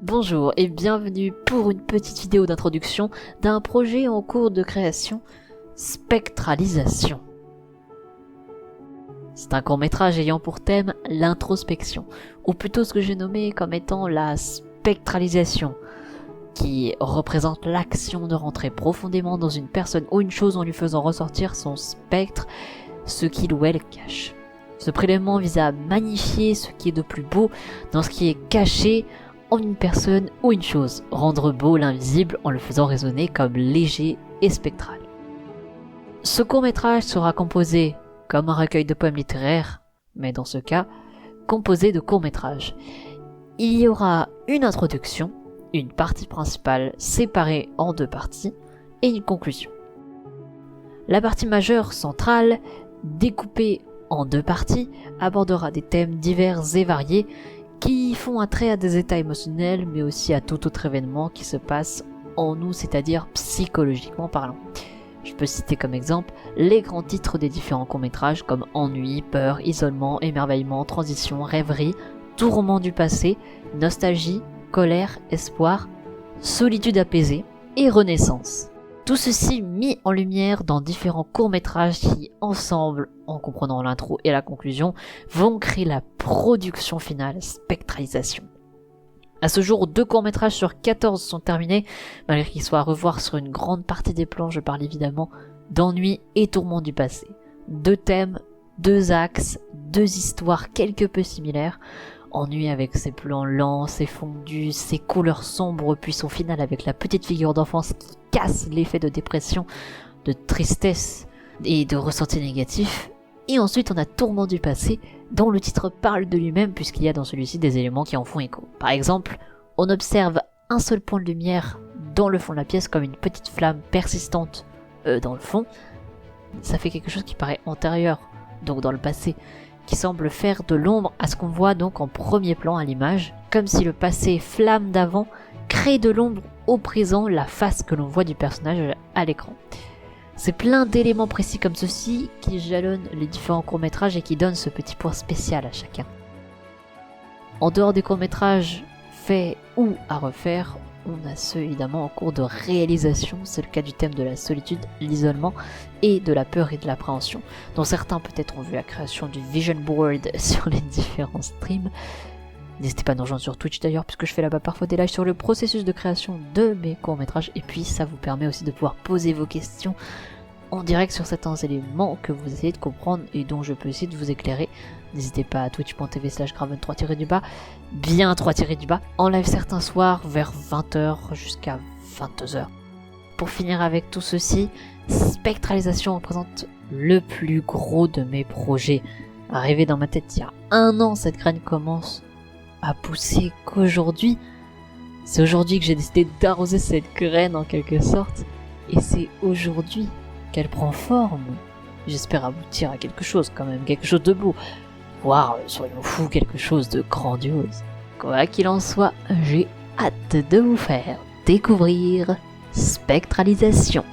Bonjour et bienvenue pour une petite vidéo d'introduction d'un projet en cours de création, Spectralisation. C'est un court-métrage ayant pour thème l'introspection, ou plutôt ce que j'ai nommé comme étant la spectralisation, qui représente l'action de rentrer profondément dans une personne ou une chose en lui faisant ressortir son spectre, ce qu'il ou elle cache. Ce prélèvement vise à magnifier ce qui est de plus beau dans ce qui est caché en une personne ou une chose, rendre beau l'invisible en le faisant résonner comme léger et spectral. Ce court-métrage sera composé comme un recueil de poèmes littéraires, mais dans ce cas, composé de courts-métrages. Il y aura une introduction, une partie principale séparée en deux parties, et une conclusion. La partie majeure centrale, découpée en deux parties, abordera des thèmes divers et variés qui font un trait à des états émotionnels, mais aussi à tout autre événement qui se passe en nous, c'est-à-dire psychologiquement parlant. Je peux citer comme exemple les grands titres des différents courts-métrages comme ennui, peur, isolement, émerveillement, transition, rêverie, tourment du passé, nostalgie, colère, espoir, solitude apaisée et renaissance. Tout ceci mis en lumière dans différents courts-métrages qui, ensemble, en comprenant l'intro et la conclusion, vont créer la production finale, Spectralisation. À ce jour, 2 courts-métrages sur 14 sont terminés, malgré qu'ils soient à revoir sur une grande partie des plans. Je parle évidemment d'ennui et tourment du passé. 2 thèmes, 2 axes, 2 histoires quelque peu similaires. Ennui avec ses plans lents, ses fondus, ses couleurs sombres, puis son final avec la petite figure d'enfance qui casse l'effet de dépression, de tristesse et de ressenti négatif. Et ensuite on a Tourment du passé, dont le titre parle de lui-même puisqu'il y a dans celui-ci des éléments qui en font écho. Par exemple, on observe un seul point de lumière dans le fond de la pièce comme une petite flamme persistante dans le fond. Ça fait quelque chose qui paraît antérieur, donc dans le passé, qui semble faire de l'ombre à ce qu'on voit donc en premier plan à l'image, comme si le passé flamme d'avant crée de l'ombre au présent, la face que l'on voit du personnage à l'écran. C'est plein d'éléments précis comme ceci qui jalonnent les différents courts-métrages et qui donnent ce petit point spécial à chacun. En dehors des courts-métrages faits ou à refaire, on a ceux évidemment en cours de réalisation, c'est le cas du thème de la solitude, l'isolement et de la peur et de l'appréhension, dont certains peut-être ont vu la création du vision board sur les différents streams. N'hésitez pas à nous rejoindre sur Twitch d'ailleurs, puisque je fais là-bas parfois des lives sur le processus de création de mes courts-métrages, et puis ça vous permet aussi de pouvoir poser vos questions en direct sur certains éléments que vous essayez de comprendre et dont je peux essayer de vous éclairer. N'hésitez pas à twitch.tv/graven3-, bien 3-, en live certains soirs vers 20h jusqu'à 22h. Pour finir avec tout ceci, Spectralisation représente le plus gros de mes projets. Arrivé dans ma tête il y a 1 an, cette graine commence à pousser qu'aujourd'hui. C'est aujourd'hui que j'ai décidé d'arroser cette graine en quelque sorte, et c'est aujourd'hui qu'elle prend forme. J'espère aboutir à quelque chose quand même, quelque chose de beau, voire, soyons fous, quelque chose de grandiose. Quoi qu'il en soit, j'ai hâte de vous faire découvrir Spectralisation.